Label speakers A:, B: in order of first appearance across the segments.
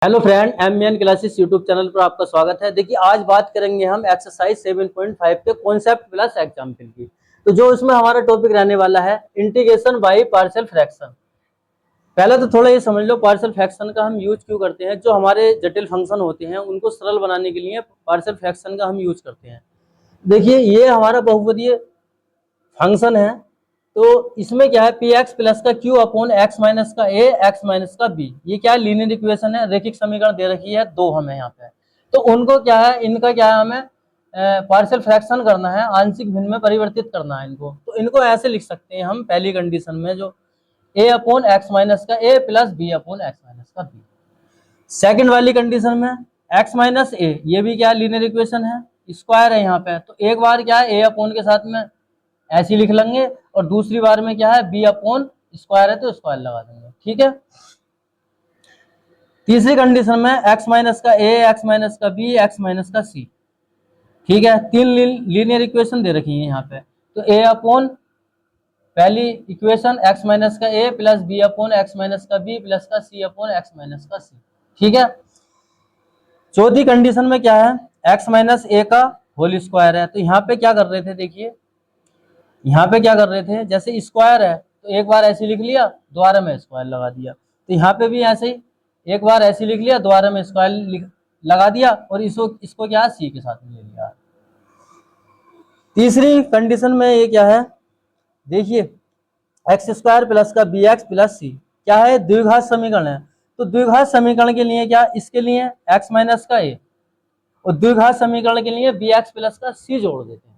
A: Hello friend, M classes YouTube channel पर आपका स्वागत है। देखिए, आज बात करेंगे हम एक्सरसाइज 7.5 के कॉन्सेप्ट प्लस एग्जाम्पल की। तो जो इसमें हमारा टॉपिक रहने वाला है इंटीग्रेशन बाय पार्शियल फ्रैक्शन। पहले तो थोड़ा ये समझ लो पार्शियल फ्रैक्शन का हम यूज क्यों करते हैं। जो हमारे जटिल फंक्शन होते हैं उनको सरल बनाने के लिए पार्शियल फ्रैक्शन का हम यूज करते हैं। देखिए, ये हमारा बहुपदीय फंक्शन है। तो इसमें क्या है, पी एक्स प्लस का क्यू अपॉन एक्स माइनस का ए एक्स माइनस का बी। ये क्या है, लीनियर इक्वेशन है, रैखिक समीकरण दे रखी है दो हमें यहाँ पे। तो उनको क्या है, इनका क्या है, हमें पार्शियल फ्रैक्शन करना है, आंशिक भिन्न में परिवर्तित करना है इनको। तो इनको ऐसे लिख सकते हैं हम पहली कंडीशन में, जो ए अपॉन एक्स माइनस का A plus B upon X minus का बी। सेकंड वाली कंडीशन में एक्स माइनस ए, ये भी क्या है, लीनियर इक्वेशन है, स्क्वायर है यहाँ पे। तो एक बार क्या है, ए अपॉन के साथ में ऐसे लिख लेंगे, और दूसरी बार में क्या है, बी अपॉन स्क्वायर है तो स्क्वायर लगा देंगे। ठीक है। तीसरी कंडीशन में एक्स माइनस का ए एक्स माइनस का बी एक्स माइनस का सी। ठीक है, तीन लीनियर इक्वेशन दे रखी है यहाँ पे। तो ए अपॉन पहली इक्वेशन एक्स माइनस का A plus B upon X minus का बी प्लस का सी अपॉन एक्स माइनस का सी। ठीक है। चौथी कंडीशन में क्या है, एक्स माइनस ए का होल स्क्वायर है। तो यहाँ पे क्या कर रहे थे, देखिए यहाँ पे क्या कर रहे थे, जैसे स्क्वायर है तो एक बार ऐसे लिख लिया, दोबारा में स्क्वायर लगा दिया। तो यहाँ पे भी ऐसे ही एक बार ऐसे लिख लिया, दोबारा में स्क्वायर लगा दिया, और इसको क्या है, सी के साथ में ले लिया। तीसरी कंडीशन में ये क्या है, देखिए एक्स स्क्वायर प्लस का बी एक्स प्लस सी क्या है, द्विघात समीकरण है। तो द्विघात समीकरण के लिए क्या, इसके लिए एक्स माइनस का ए, और द्विघात समीकरण के लिए बी एक्स प्लस का सी जोड़ देते हैं।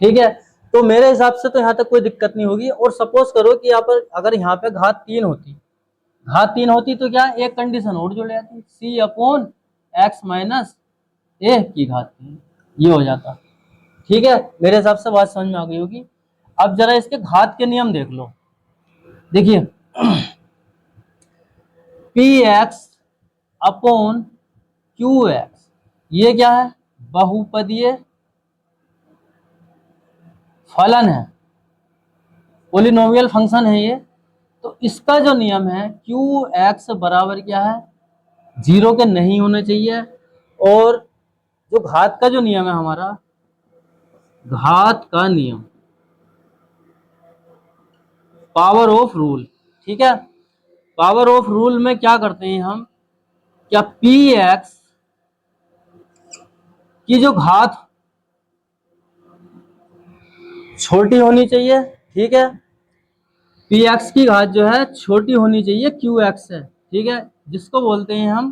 A: ठीक है। तो मेरे हिसाब से तो यहाँ तक कोई दिक्कत नहीं होगी। और सपोज करो कि यहाँ पर अगर यहाँ पे घात तीन होती तो क्या, एक कंडीशन और जुड़ जाती, सी अपॉन एक्स माइनस ए की घात तीन, ये हो जाता। ठीक है, मेरे हिसाब से बात समझ में आ गई होगी। अब जरा इसके घात के नियम देख लो। देखिए P x upon Q x, ये क्या है, बहुपदीय फलन है, पोलिनोमियल फंक्शन है ये। तो इसका जो नियम है, क्यू एक्स बराबर क्या है, जीरो के नहीं होने चाहिए। और जो घात का जो नियम है हमारा, घात का नियम, पावर ऑफ रूल। ठीक है, पावर ऑफ रूल में क्या करते हैं हम, क्या पी एक्स की जो घात छोटी होनी चाहिए, ठीक है, पी एक्स की घात जो है छोटी होनी चाहिए क्यू एक्स से। ठीक है, जिसको बोलते हैं हम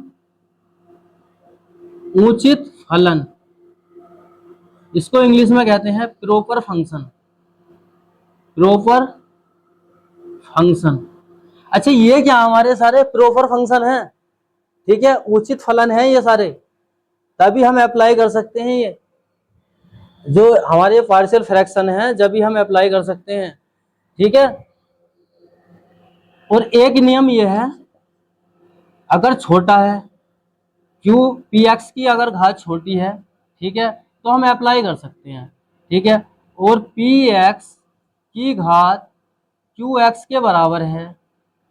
A: उचित फलन, इसको इंग्लिश में कहते हैं प्रॉपर फंक्शन, प्रॉपर फंक्शन। अच्छा, ये क्या, हमारे सारे प्रॉपर फंक्शन हैं। ठीक है, उचित फलन है ये सारे, तभी हम अप्लाई कर सकते हैं। ये जो हमारे पार्शियल फ्रैक्शन है, जब भी हम अप्लाई कर सकते हैं। ठीक है। और एक नियम ये है, अगर छोटा है क्यू, पी एक्स की अगर घात छोटी है, ठीक है, तो हम अप्लाई कर सकते हैं। ठीक है। और पी एक्स की घात क्यू एक्स के बराबर है,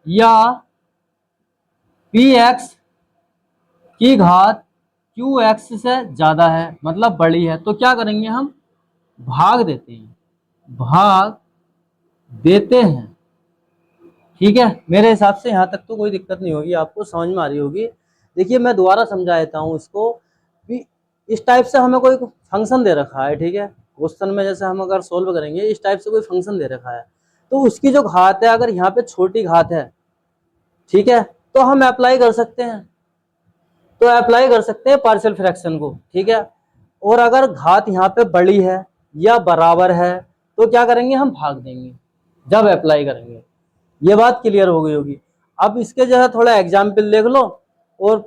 A: या पी एक्स की घात क्यू एक्स से ज्यादा है, मतलब बड़ी है, तो क्या करेंगे हम, भाग देते हैं, भाग देते हैं। ठीक है, मेरे हिसाब से यहाँ तक तो कोई दिक्कत नहीं होगी, आपको समझ में आ रही होगी। देखिए, मैं दोबारा समझा देता हूँ इसको कि इस टाइप से हमें कोई फंक्शन दे रखा है। ठीक है, क्वेश्चन में जैसे हम अगर सोल्व करेंगे, इस टाइप से कोई फंक्शन दे रखा है, तो उसकी जो घात है, अगर यहाँ पे छोटी घात है, ठीक है, तो हम अप्लाई कर सकते हैं, तो अप्लाई कर सकते हैं पार्शियल फ्रैक्शन को। ठीक है। और अगर घात यहाँ पे बड़ी है या बराबर है, तो क्या करेंगे, हम भाग देंगे जब अप्लाई करेंगे। ये बात क्लियर हो गई होगी। अब इसके जो है थोड़ा एग्जाम्पल देख लो, और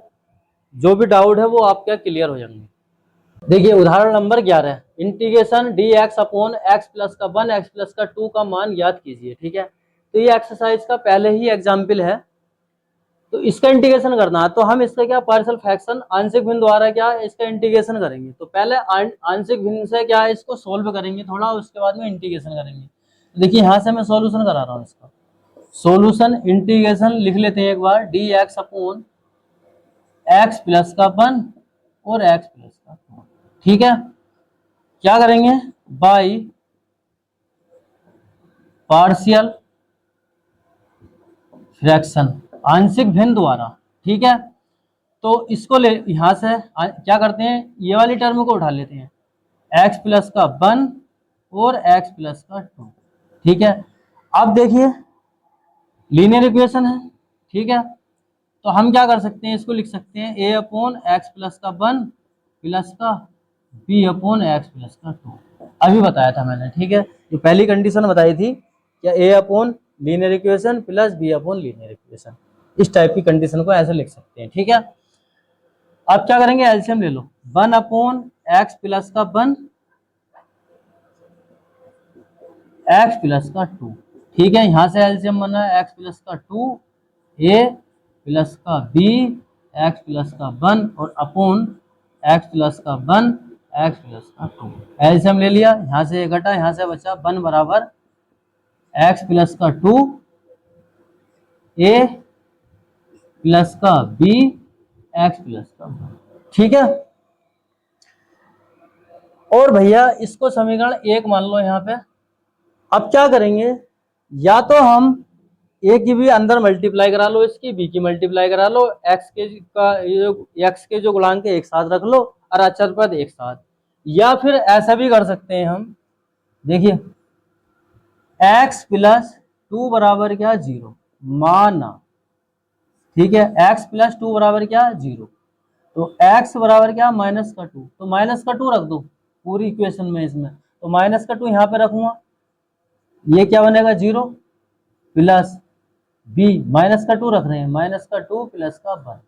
A: जो भी डाउट है वो आपका क्लियर हो जाएंगे। देखिए उदाहरण number 11, integration D X upon X plus का 1 एक्स प्लस का 2 का मान ज्ञात कीजिए। ठीक है, तो ये एक्सरसाइज का पहले ही एग्जाम्पल है, तो इसका इंटीग्रेशन करना है। तो हम इसका क्या, पार्शियल फ्रैक्शन आंशिक भिन्न द्वारा क्या इसका इंटीग्रेशन करेंगे। तो पहले आंशिक भिन्न से क्या है, इसको सोल्व करेंगे थोड़ा, उसके बाद में इंटीग्रेशन करेंगे। देखिए यहाँ से मैं सॉल्यूशन करा रहा हूँ इसका, सॉल्यूशन इंटीग्रेशन लिख लेते हैं एक बार, D X upon X plus का 1 और एक्स प्लस का 2। ठीक है, क्या करेंगे, बाई पार्शियल फ्रैक्शन, आंशिक भिन्न द्वारा। ठीक है, तो इसको ले यहां से क्या करते हैं, ये वाली टर्म को उठा लेते हैं, एक्स प्लस का 1 और एक्स प्लस का 2। ठीक है, अब देखिए लीनियर इक्वेशन है। ठीक है, तो हम क्या कर सकते हैं, इसको लिख सकते हैं ए अपॉन एक्स प्लस का 1 प्लस का बी अपॉन एक्स प्लस का 2। अभी बताया था मैंने। ठीक है, जो पहली कंडीशन बताई थी, क्या A upon linear equation plus B upon linear equation, इस टाइप की कंडीशन को ऐसे लिख सकते हैं। ठीक है, अब क्या करेंगे, एलसीएम ले लो, 1 अपॉन एक्स प्लस का 1 एक्स प्लस का 2। ठीक है, यहां से एलसीएम बना एक्स प्लस का 2 ए प्लस का बी एक्स प्लस का 1 और अपॉन एक्स प्लस का 1 एक्स प्लस का 2। एलसीएम ले लिया, यहां से घटा, यहां से बचा 1 बराबर एक्स प्लस का 2 ए प्लस का बी एक्स प्लस का 1। ठीक है, और भैया इसको समीकरण 1 मान लो यहाँ पे। अब क्या करेंगे, या तो हम ए की भी अंदर मल्टीप्लाई करा लो, इसकी बी की मल्टीप्लाई करा लो, एक्स के जो गुणांक एक साथ रख लो और अचर पद एक साथ, या फिर ऐसा भी कर सकते हैं हम, देखिए एक्स प्लस 2 बराबर क्या, 0 माना। ठीक है, एक्स प्लस 2 बराबर क्या, 0, तो एक्स बराबर क्या, माइनस का 2, तो माइनस का 2 रख दो पूरी इक्वेशन में, इसमें तो माइनस का 2 यहाँ पे रखूंगा, ये क्या बनेगा, 0 प्लस बी माइनस का 2 रख रहे हैं, माइनस का 2 प्लस का 1।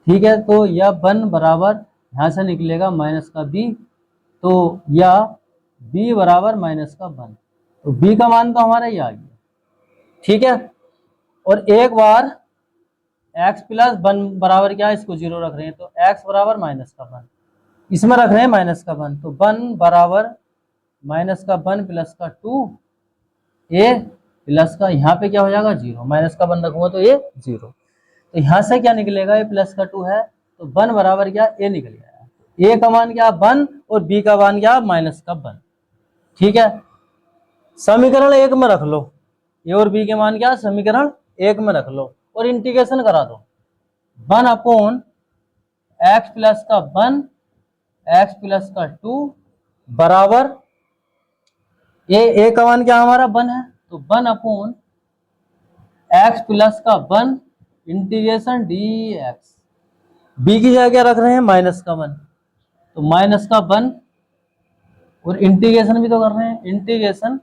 A: ठीक है, तो यह 1 बराबर यहां से निकलेगा माइनस का बी, तो यह बी बराबर माइनस का 1, तो बी का मान तो हमारा ये आ गया। ठीक है, और एक बार x प्लस 1 बराबर क्या है, इसको 0 रख रहे हैं, तो x बराबर माइनस का 1, इसमें रख रहे हैं माइनस का 1, तो 1 बराबर माइनस का 1 प्लस का 2 ए प्लस का, यहाँ पे क्या हो जाएगा, 0, माइनस का 1 रखूंगा तो ये 0, तो यहाँ से क्या निकलेगा, ए प्लस का 2 है, तो 1 बराबर क्या, ए निकल गया, ए का मान क्या 1 और बी का मान क्या, माइनस का 1। ठीक है, समीकरण 1 में रख लो, ए और बी के मान क्या, समीकरण 1 में रख लो और इंटीग्रेशन करा दो, 1 अपॉन एक्स प्लस का 1 एक्स प्लस का 2 बराबर ए का मान क्या हमारा 1 है, तो 1 अपॉन एक्स प्लस का 1 इंटीग्रेशन डी एक्स, बी की जगह क्या रख रहे हैं, माइनस का 1, तो माइनस का 1 और इंटीग्रेशन भी तो कर रहे हैं, इंटीग्रेशन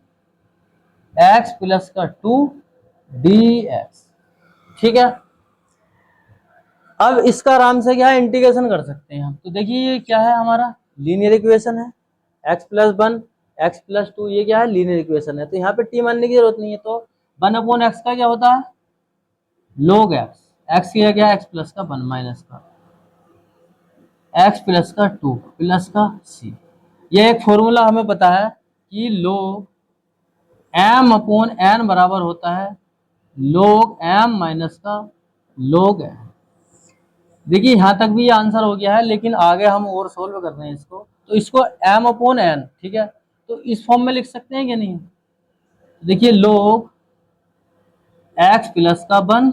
A: एक्स प्लस का 2 डी एक्स। ठीक है, अब इसका आराम से क्या है, इंटीग्रेशन कर सकते हैं हम, तो देखिए ये क्या है, हमारा लीनियर इक्वेशन है, एक्स प्लस 1 एक्स प्लस 2, ये क्या है, लीनियर इक्वेशन है, तो यहाँ पे टी मानने की जरूरत नहीं है, तो 1 अपॉन एक्स का क्या होता है, log एक्स की क्या, एक्स प्लस का 1 माइनस का एक्स प्लस का 2 प्लस का सी। ये एक फॉर्मूला हमें पता है कि log m अपॉन n बराबर होता है log m माइनस का log n। देखिए यहां तक भी ये आंसर हो गया है, लेकिन आगे हम और सोल्व कर रहे हैं इसको, तो इसको m अपॉन n, ठीक है, तो इस फॉर्म में लिख सकते हैं कि नहीं, देखिए log x प्लस का 1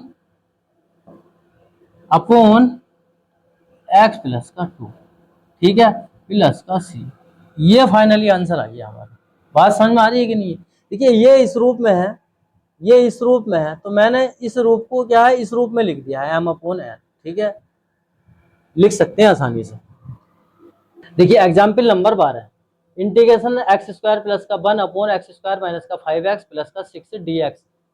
A: अपॉन एक्स प्लस का 2, ठीक है, प्लस का सी। ये फाइनली आंसर आ गया हमारा। बात समझ में आ रही है कि नहीं? देखिए ये इस रूप में है, ये इस रूप में है, तो मैंने इस रूप को क्या है, इस रूप में लिख दिया है m अपॉन n। ठीक है, लिख सकते हैं आसानी से। देखिए example number 12, integration x square plus का 1 अपॉन एक्स स्क्वायर माइनस का 5x प्लस का 6 dx,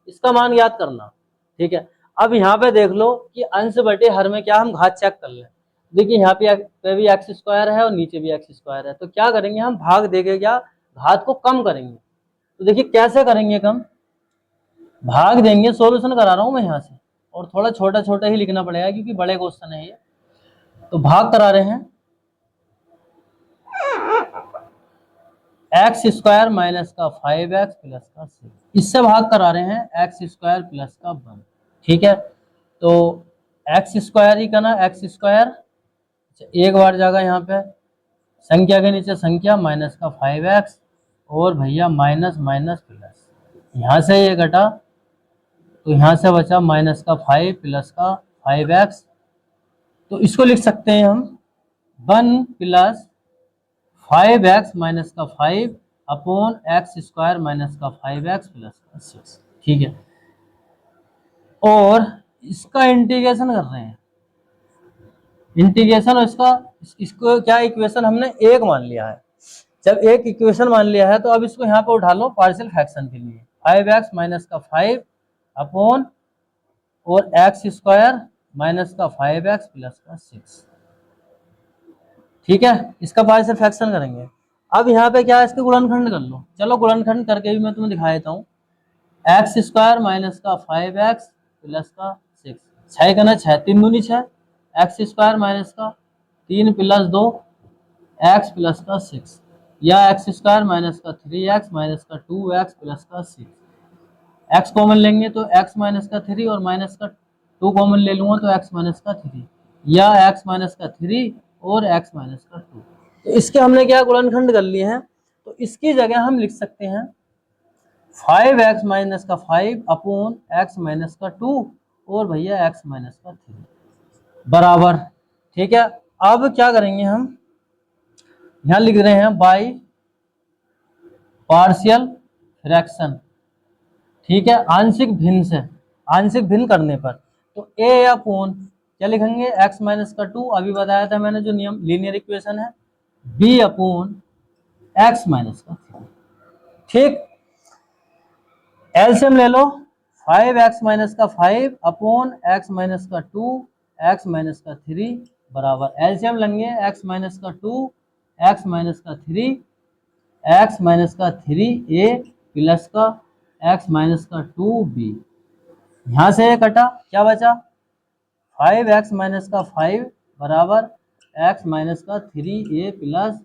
A: इसका मान याद करना। ठीक है, अब यहाँ पे देख लो कि अंश बटे हर में क्या हम घात चेक कर लें। देखिए यहाँ पे भी एक्स स्क्वायर है और नीचे भी एक्स स्क्वायर है, तो क्या करेंगे हम, भाग देके क्या घात को कम करेंगे। तो देखिए कैसे करेंगे कम, भाग देंगे, सॉल्यूशन करा रहा हूं मैं यहाँ से, और थोड़ा छोटा छोटा ही लिखना पड़ेगा क्योंकि बड़े क्वेश्चन है ये। तो भाग करा रहे हैं एक्स स्क्वायर माइनस का 5x प्लस का 6, इससे भाग करा रहे हैं एक्स स्क्वायर प्लस का 1। ठीक है, तो एक्स स्क्वायर ही करना, एक्स स्क्वायर एक बार जाएगा यहाँ पे संख्या के नीचे संख्या माइनस का 5x और भैया माइनस माइनस प्लस, यहाँ से ये घटा तो यहाँ से बचा माइनस का 5 प्लस का 5x। तो इसको लिख सकते हैं हम 1 प्लस 5x माइनस का 5 अपॉन एक्स स्क्वायर माइनस का 5x प्लस का 6। ठीक है, और इसका इंटीग्रेशन कर रहे हैं, इंटीग्रेशन और इसको क्या इक्वेशन हमने एक मान लिया है। जब एक इक्वेशन मान लिया है तो अब इसको यहाँ पे उठा लो पार्शियल फ्रैक्शन के लिए, 5x माइनस का 5 अपॉन और एक्स स्क्वायर माइनस का 5x प्लस का 6। ठीक है, इसका पार्शियल फ्रैक्शन करेंगे। अब यहाँ पे क्या है, इसके गुणनखंड कर लो। चलो गुणनखंड करके भी मैं तुम्हें दिखा देता हूँ। एक्स स्क्वायर माइनस का 5x प्लस का 6, 6 का ना 6, 3 दूनी 6, एक्स स्क्वायर माइनस का 3 प्लस 2 एक्स प्लस का 6, या एक्स स्क्वायर माइनस का 3x माइनस का 2x प्लस का 6। एक्स कॉमन लेंगे तो एक्स माइनस का 3 और माइनस का 2 कॉमन ले लूंगा तो एक्स माइनस का 3, या एक्स माइनस का 3 और एक्स माइनस का 2। तो इसके हमने क्या गुणनखंड कर लिए हैं, तो इसकी जगह हम लिख सकते हैं 5x माइनस का 5 अपॉन एक्स माइनस का 2 और भैया एक्स माइनस का 3 बराबर। ठीक है, अब क्या करेंगे हम, यहां लिख रहे हैं बाई पार्शियल फ्रैक्शन। ठीक है, आंशिक भिन्न से, आंशिक भिन्न करने पर तो ए अपॉन क्या लिखेंगे, x माइनस का 2, अभी बताया था मैंने जो नियम लीनियर इक्वेशन है, b अपॉन एक्स माइनस का 3। ठीक, एलसीएम ले लो, 5x माइनस का 5 अपॉन एक्स माइनस का 2 एक्स माइनस का 3 बराबर, एलसीएम लेंगे x माइनस का 2 एक्स माइनस का 3 एक्स माइनस का 3a प्लस का एक्स माइनस का 2b। यहाँ से ये कटा, क्या बचा, 5x माइनस का 5 बराबर एक्स माइनस का 3a प्लस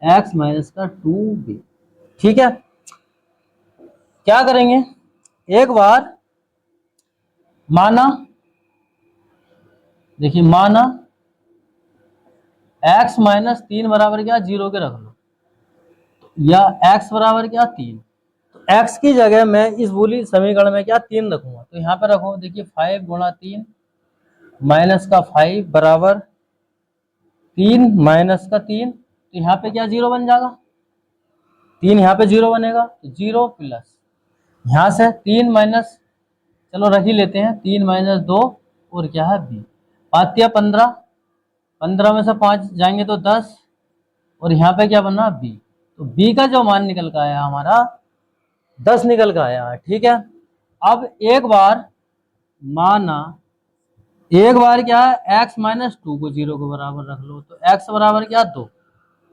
A: एक्स माइनस का 2b। ठीक है, क्या करेंगे, एक बार माना, देखिए माना x माइनस 3 बराबर क्या 0 के रख लो, या x बराबर क्या 3, तो x की जगह मैं इस बोली समीकरण में क्या 3 रखूंगा, तो यहाँ पे रखो, देखिए 5 गुणा 3 माइनस का 5 बराबर 3 माइनस का 3, तो यहाँ पे क्या 0 बन जाएगा, 3 यहाँ पे 0 बनेगा, तो 0 प्लस यहाँ से 3 माइनस, चलो रख ही लेते हैं, 3 माइनस 2 और क्या है b, 5 या 15, 15 में से 5 जाएंगे तो 10 और यहाँ पे क्या बना b, तो b का जो मान निकल का आया हमारा 10 निकल का आया। ठीक है, अब एक बार माना, एक बार क्या है x माइनस 2 को 0 के बराबर रख लो, तो x बराबर क्या 2,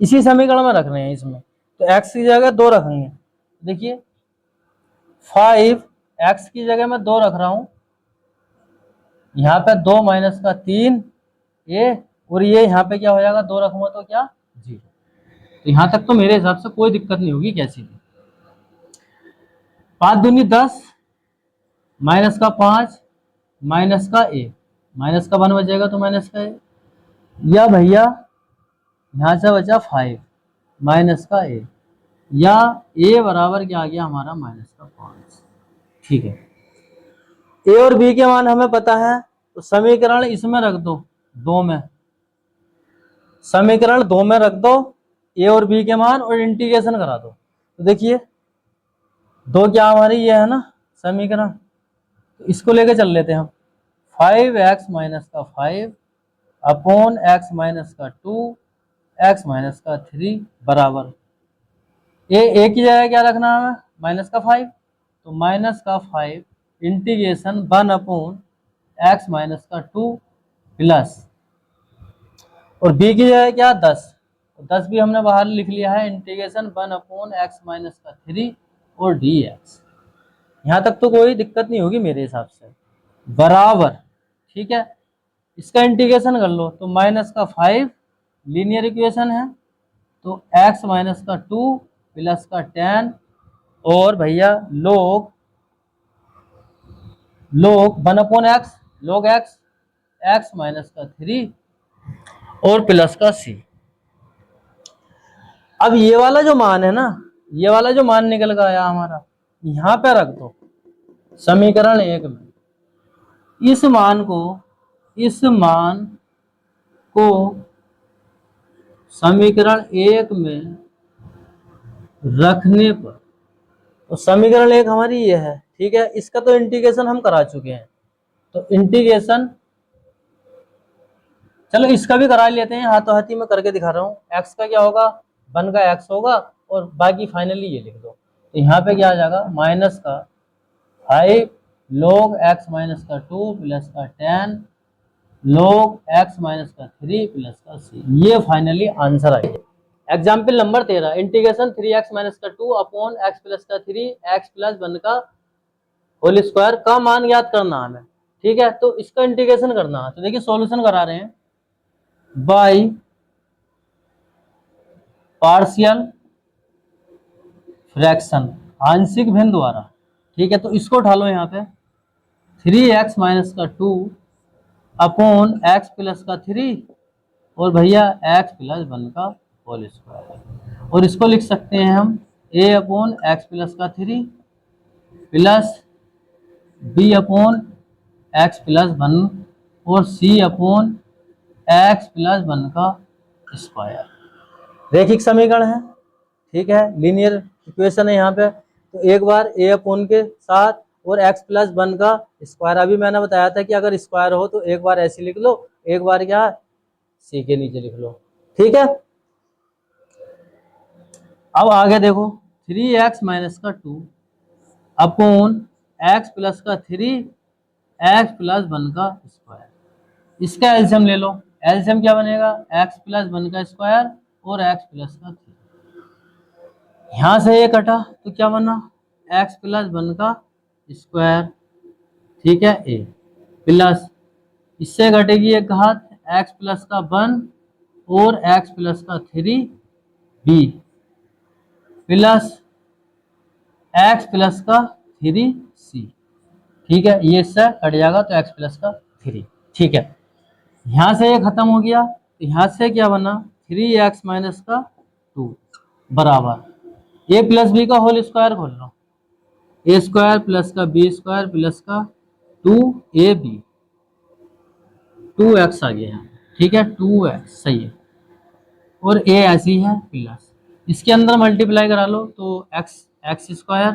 A: इसी समीकरण में रख रहे हैं इसमें, तो x की जगह 2 रखेंगे। देखिए 5 x की जगह मैं 2 रख रहा हूं, यहाँ पे 2 माइनस का 3 a और ये यहाँ पे क्या हो जाएगा, 2 रखूंगा तो क्या 0। तो यहाँ तक तो मेरे हिसाब से कोई दिक्कत नहीं होगी कैसी भी। 5 दूनी 10 माइनस का 5 माइनस का a, माइनस का 1 बचेगा तो माइनस का a, या भैया यहाँ से बचा 5 माइनस का a, या a बराबर क्या आ गया हमारा माइनस का 5। ठीक है, a और b के मान हमें पता है, तो समीकरण इसमें रख दो, 2 में, समीकरण 2 में रख दो a और b के मान और इंटीग्रेशन करा दो। तो देखिए 2 क्या हमारी ये है ना समीकरण, तो इसको लेके चल लेते हैं हम, 5x माइनस का 5 अपॉन एक्स माइनस का 2 एक्स माइनस का 3 बराबर, ए की जगह क्या रखना है हमें, माइनस का 5, तो माइनस का 5 इंटीग्रेशन 1 अपॉन एक्स माइनस का 2 प्लस, और b की जगह क्या 10, तो 10 भी हमने बाहर लिख लिया है, इंटीग्रेशन 1 अपॉन एक्स माइनस का 3 और dx। यहाँ तक तो कोई दिक्कत नहीं होगी मेरे हिसाब से, बराबर। ठीक है, इसका इंटीग्रेशन कर लो, तो माइनस का 5 लीनियर इक्वेशन है, तो x माइनस का 2 प्लस का 10 और भैया log 1 upon x, log x, x minus का 3 और प्लस का सी। अब ये वाला जो मान है ना, ये वाला जो मान निकल कर आया हमारा, यहां पे रख दो समीकरण 1 में। इस मान को समीकरण 1 में रखने पर, तो समीकरण 1 हमारी ये है, ठीक है। इसका तो इंटीग्रेशन हम करा चुके हैं, तो इंटीग्रेशन, चलो इसका भी करा लेते हैं, हाथों हाथी में करके दिखा रहा हूँ। एक्स का क्या होगा, 1 का एक्स होगा, और बाकी फाइनली ये लिख दो। तो यहाँ पे क्या आ जाएगा, माइनस का 5 log x माइनस का 2 प्लस का 10 log x माइनस का 3 प्लस का c। ये फाइनली आंसर आ गया। Example number 13, integration 3x minus का 2 अपॉन x प्लस का 3 x प्लस 1 का होल स्क्वायर का मान याद करना हमें, ठीक है। तो इसका इंटीग्रेशन करना है, तो देखिए सॉल्यूशन करा रहे हैं बाई पार्शियल फ्रैक्शन, आंशिक भिन्न द्वारा, ठीक है। तो इसको उठा लो यहाँ पे, 3x माइनस का 2 अपॉन x प्लस का 3 और भैया x प्लस 1 का होल स्क्वायर, और इसको लिख सकते हैं हम a अपॉन x प्लस का 3 plus b upon x plus 1 और c अपॉन x प्लस 1 का स्क्वायर। रैखिक समीकरण है, ठीक है, लीनियर इक्वेशन है यहाँ पे। तो एक बार a अपॉन के साथ और x प्लस 1 का स्क्वायर, अभी मैंने बताया था कि अगर स्क्वायर हो तो एक बार ऐसे लिख लो, एक बार क्या c के नीचे लिख लो, ठीक है। अब आगे देखो, 3x माइनस का 2 अपॉन x प्लस का 3 x प्लस 1 का स्क्वायर, इसका एलसीएम ले लो। एलसीएम क्या बनेगा, x प्लस 1 का स्क्वायर और x प्लस का 3। यहां से ये कटा तो क्या बना, x प्लस 1 का स्क्वायर, ठीक है, a प्लस इससे घटेगी एक घात x प्लस का 1 और x प्लस का 3 b प्लस x प्लस का 3 c, ठीक है। ये इससे कट जाएगा तो x प्लस का 3, ठीक है। यहां से ये खत्म हो गया, तो यहां से क्या बना, 3x माइनस का 2 बराबर a प्लस बी का होल स्क्वायर खोल लो, ए स्क्वायर प्लस का बी स्क्वायर प्लस का 2ab, 2x आ गया यहाँ, ठीक है, 2x सही है, और a ऐसी है प्लस, इसके अंदर मल्टीप्लाई करा लो तो x square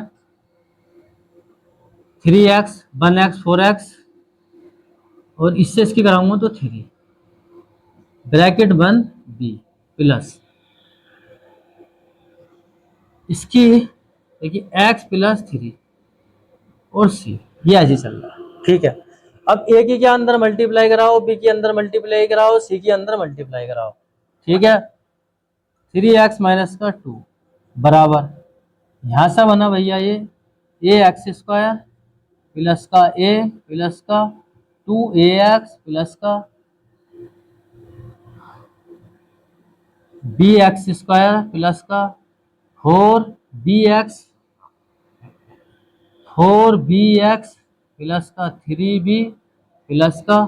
A: 3x 1x 4x, और इससे इसकी कराऊंगा तो 3 ब्रैकेट 1 b प्लस इसकी देखिए x प्लस 3 और c, ये ऐसे चल रहा है, ठीक है। अब a की क्या अंदर मल्टीप्लाई कराओ, b के अंदर मल्टीप्लाई कराओ, c के अंदर मल्टीप्लाई कराओ, ठीक है। 3x माइनस का 2 बराबर, यहां से बना भैया ये एक्स स्क्वायर प्लस का a प्लस का 2ax प्लस का bx स्क्वायर प्लस का 4bx प्लस का 3b प्लस का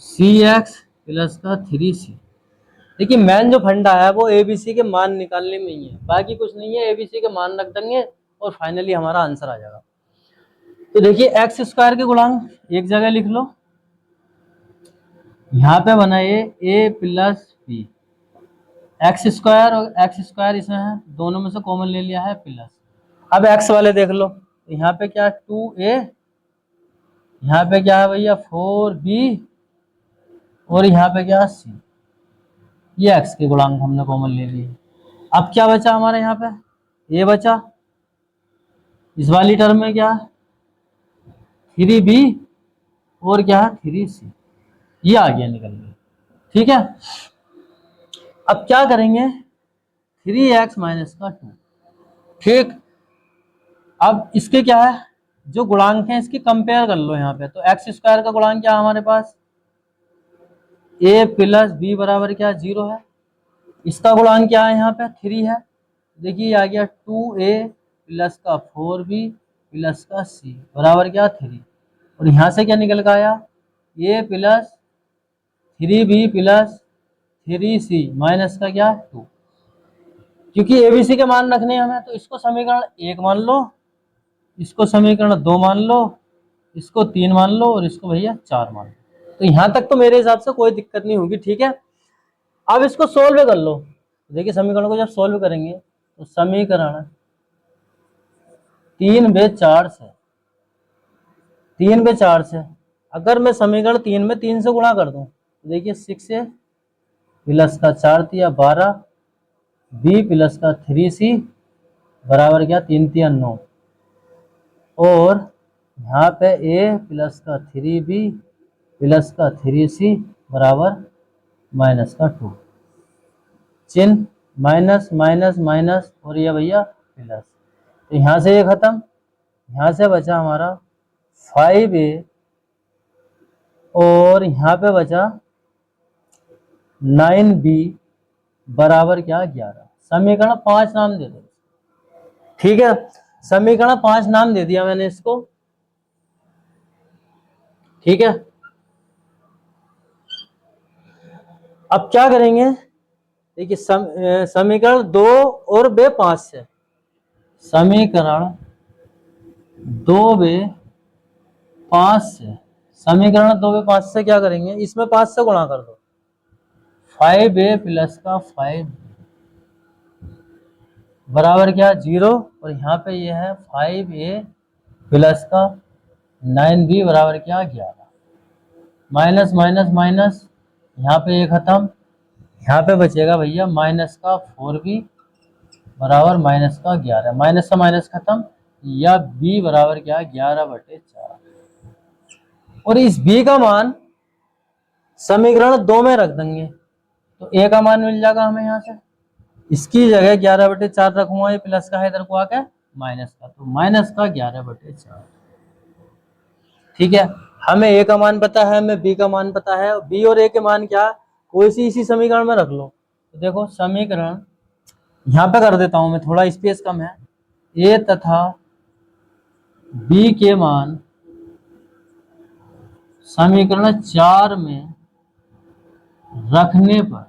A: cx प्लस का 3c। देखिए मेन जो फंडा है वो एबीसी के मान निकालने में ही है, बाकी कुछ नहीं है। एबीसी के मान रख देंगे और फाइनली हमारा आंसर आ जाएगा। तो देखिए एक्स स्क्वायर के गुणांक एक जगह लिख लो, यहाँ पे बना ये a plus B, X square और एक्स स्क्वायर इसमें है, दोनों में से कॉमन ले लिया है प्लस। अब एक्स वाले देख लो, यहाँ पे क्या 2a, यहाँ पे क्या है भैया 4b, और यहाँ पे क्या c, ये एक्स के गुणांक हमने कॉमन ले लिए। अब क्या बचा हमारे यहाँ पे, ये बचा, इस वाली टर्म में क्या 3b और क्या है 3c, ये आ गया निकल गया, ठीक है। अब क्या करेंगे, 3x माइनस का 2, ठीक। अब इसके क्या है, जो गुणांक है इसकी कंपेयर कर लो यहाँ पे। तो एक्स स्क्वायर का गुणांक क्या है हमारे पास, a प्लस बी बराबर क्या 0 है, इसका गुणांक क्या है यहाँ पे 3 है, देखिए आ गया 2a प्लस का 4b प्लस का c बराबर क्या 3, और यहाँ से क्या निकल कर आया a plus 3b plus 3c minus का क्या 2, क्योंकि एबीसी के मान रखने हैं हमें, तो इसको समीकरण 1 मान लो, इसको समीकरण 2 मान लो, इसको 3 मान लो और इसको भैया 4 मान लो। तो यहां तक तो मेरे हिसाब से कोई दिक्कत नहीं होगी, ठीक है। अब इसको सोल्व कर लो। देखिए समीकरण को जब सोल्व करेंगे तो समीकरण 3/4 से, 3/4 से अगर मैं समीकरण 3 में 3 से गुणा कर दूं तो देखिए 6 से प्लस का 4 तिया 12, बी प्लस का 3c बराबर क्या 3 तिया 9, और यहाँ पे a प्लस का 3b प्लस का 3c बराबर माइनस का 2, चिन्ह माइनस माइनस माइनस और ये भैया प्लस, तो यहाँ से ये खत्म, यहाँ से बचा हमारा 5a और यहाँ पे बचा 9b बराबर क्या 11। समीकरण 5 नाम दे दो, ठीक है। समीकरण 5 नाम दे दिया मैंने इसको, ठीक है। अब क्या करेंगे, देखिए समीकरण 2 और बे 5 से, समीकरण 2/5 से, समीकरण 2/5 से क्या करेंगे, इसमें 5 से गुणा कर दो, 5a प्लस का 5 बराबर क्या 0, और यहाँ पे ये है 5a प्लस का 9b बराबर क्या 11, माइनस माइनस माइनस, यहाँ पे ये खत्म, यहाँ पे बचेगा भैया माइनस का 4b बराबर माइनस का 11, माइनस का माइनस खत्म, या b बराबर क्या 11/4, और इस b का मान समीकरण 2 में रख देंगे तो a का मान मिल जाएगा हमें, यहाँ से इसकी जगह 11/4 रखूंगा, ये प्लस का है इधर को आके माइनस का, तो माइनस का 11/4, ठीक है। हमें a का मान पता है, हमें b का मान पता है, b और a के मान क्या कोई सी इसी समीकरण में रख लो। तो देखो समीकरण यहाँ पे कर देता हूं मैं, थोड़ा स्पेस कम है, a तथा b के मान समीकरण 4 में रखने पर,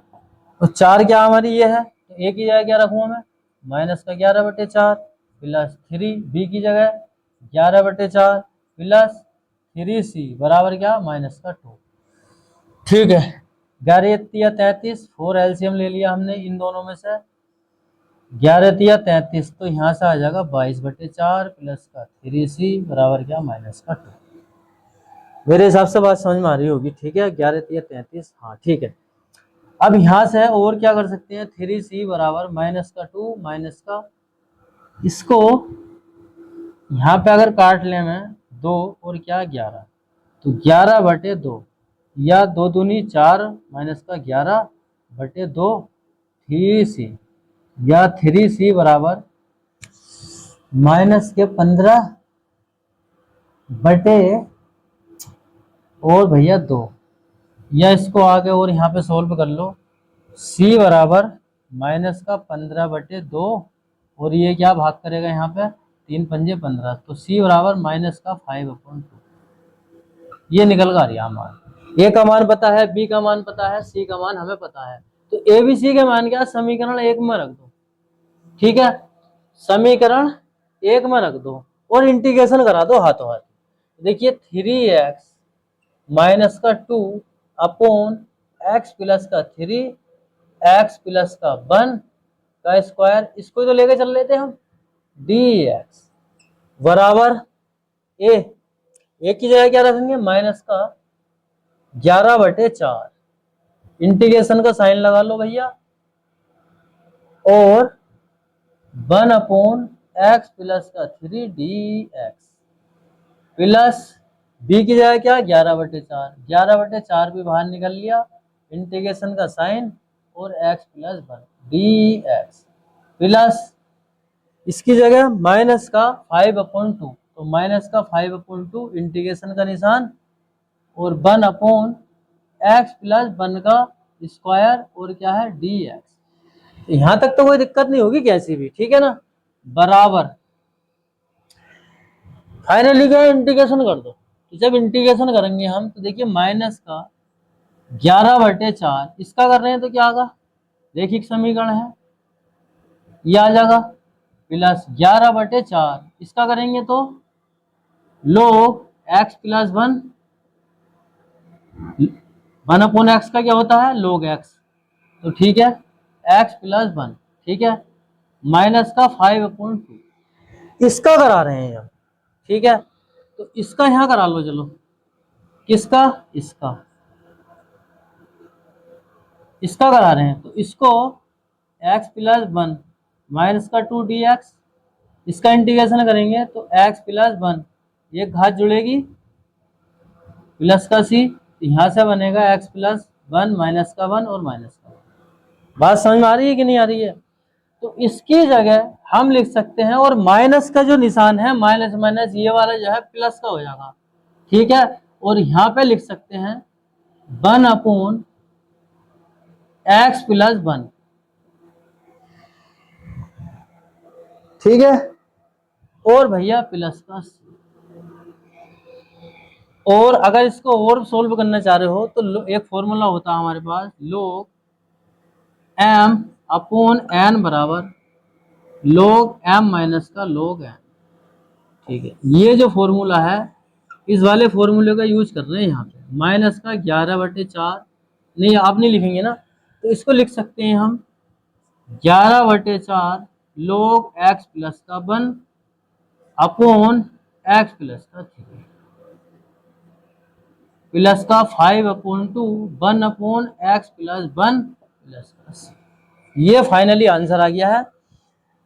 A: तो 4 क्या हमारी ये है, तो a की जगह क्या रखूंगा मैं माइनस का 11/4 प्लस 3, b की जगह 11/4 प्लस 3c बराबर क्या माइनस का 2, ठीक है। 11×3 = 33, 4 एलसीएम ले लिया हमने इन दोनों में से, 11×3 = 33, तो यहाँ से आ जाएगा 22/4 प्लस का 3c बराबर क्या माइनस का 2। मेरे हिसाब से बात समझ में आ रही होगी, ठीक है। 11×3 = 33, हाँ ठीक है। अब यहाँ से और क्या कर सकते हैं, 3c बराबर माइनस का 2 माइनस का, इसको यहाँ पे अगर काट ले मैं 2 और क्या 11, तो 11/2 या 2 दूनी 4 माइनस का 11/2 3c, या 3c बराबर माइनस के 15 बटे और भैया 2, या इसको आगे और यहाँ पे सोल्व कर लो, c बराबर माइनस का 15/2 और ये क्या भाग करेगा यहाँ पे 3 पंजे 15, तो c बराबर माइनस का 5/2, ये निकल कर आ रहा हमारा। a का मान पता है, b का मान पता है, c का मान हमें पता है, तो a b c के मान क्या समीकरण 1 में रख दो, ठीक है। समीकरण 1 में रख दो और इंटीग्रेशन करा दो हाथों हाथ। देखिए 3x माइनस का 2 अपॉन x प्लस का 3 x प्लस का 1 का स्क्वायर, इसको तो लेके चल लेते हम, dx बराबर a की जगह क्या रखेंगे माइनस का 11/4, इंटीग्रेशन का साइन लगा लो भैया, और 1 अपॉन x प्लस का 3 dx प्लस b की जगह क्या 11/4, 11/4 भी बाहर निकल लिया, इंटीग्रेशन का साइन और x प्लस 1 dx प्लस इसकी जगह माइनस का 5/2, तो माइनस का 5/2 इंटीग्रेशन का निशान और 1 अपॉन x प्लस 1 का स्क्वायर और क्या है dx। यहां तक तो कोई दिक्कत नहीं होगी कैसी भी, ठीक है ना। बराबर फाइनली क्या इंटीग्रेशन कर दो, तो जब इंटीग्रेशन करेंगे हम तो देखिए माइनस का 11/4 इसका कर रहे हैं तो क्या आएगा, रैखिक समीकरण है, ये आ जाएगा प्लस 11/4 इसका करेंगे तो log x प्लस 1/x का क्या होता है log x, तो ठीक है x प्लस 1, ठीक है, माइनस का 5/2 इसका करा रहे हैं हम, ठीक है, तो इसका यहां करा लो चलो, किसका, इसका करा रहे हैं तो इसको x प्लस 1 माइनस का 2 dx, इसका इंटीग्रेशन करेंगे तो x प्लस 1 ये घात जुड़ेगी प्लस का c, यहां से बनेगा x प्लस 1 माइनस का 1 और माइनस का 1। बात समझ में आ रही है कि नहीं आ रही है? तो इसकी जगह हम लिख सकते हैं, और माइनस का जो निशान है माइनस माइनस ये वाला जो है प्लस का हो जाएगा, ठीक है, और यहां पे लिख सकते हैं 1/x प्लस 1, ठीक है, और भैया प्लस का c। और अगर इसको और सोल्व करना चाह रहे हो तो एक फॉर्मूला होता है हमारे पास, log m/n बराबर log m माइनस का log n, ठीक है, ये जो फॉर्मूला है इस वाले फॉर्मूले का यूज कर रहे हैं यहाँ पे, माइनस का 11/4 नहीं आप नहीं लिखेंगे ना, तो इसको लिख सकते हैं हम 11/4 log x प्लस का 1 अपॉन x प्लस का 3 प्लस का 5/2 1/x प्लस 1 प्लस का c। ये फाइनली आंसर आ गया है।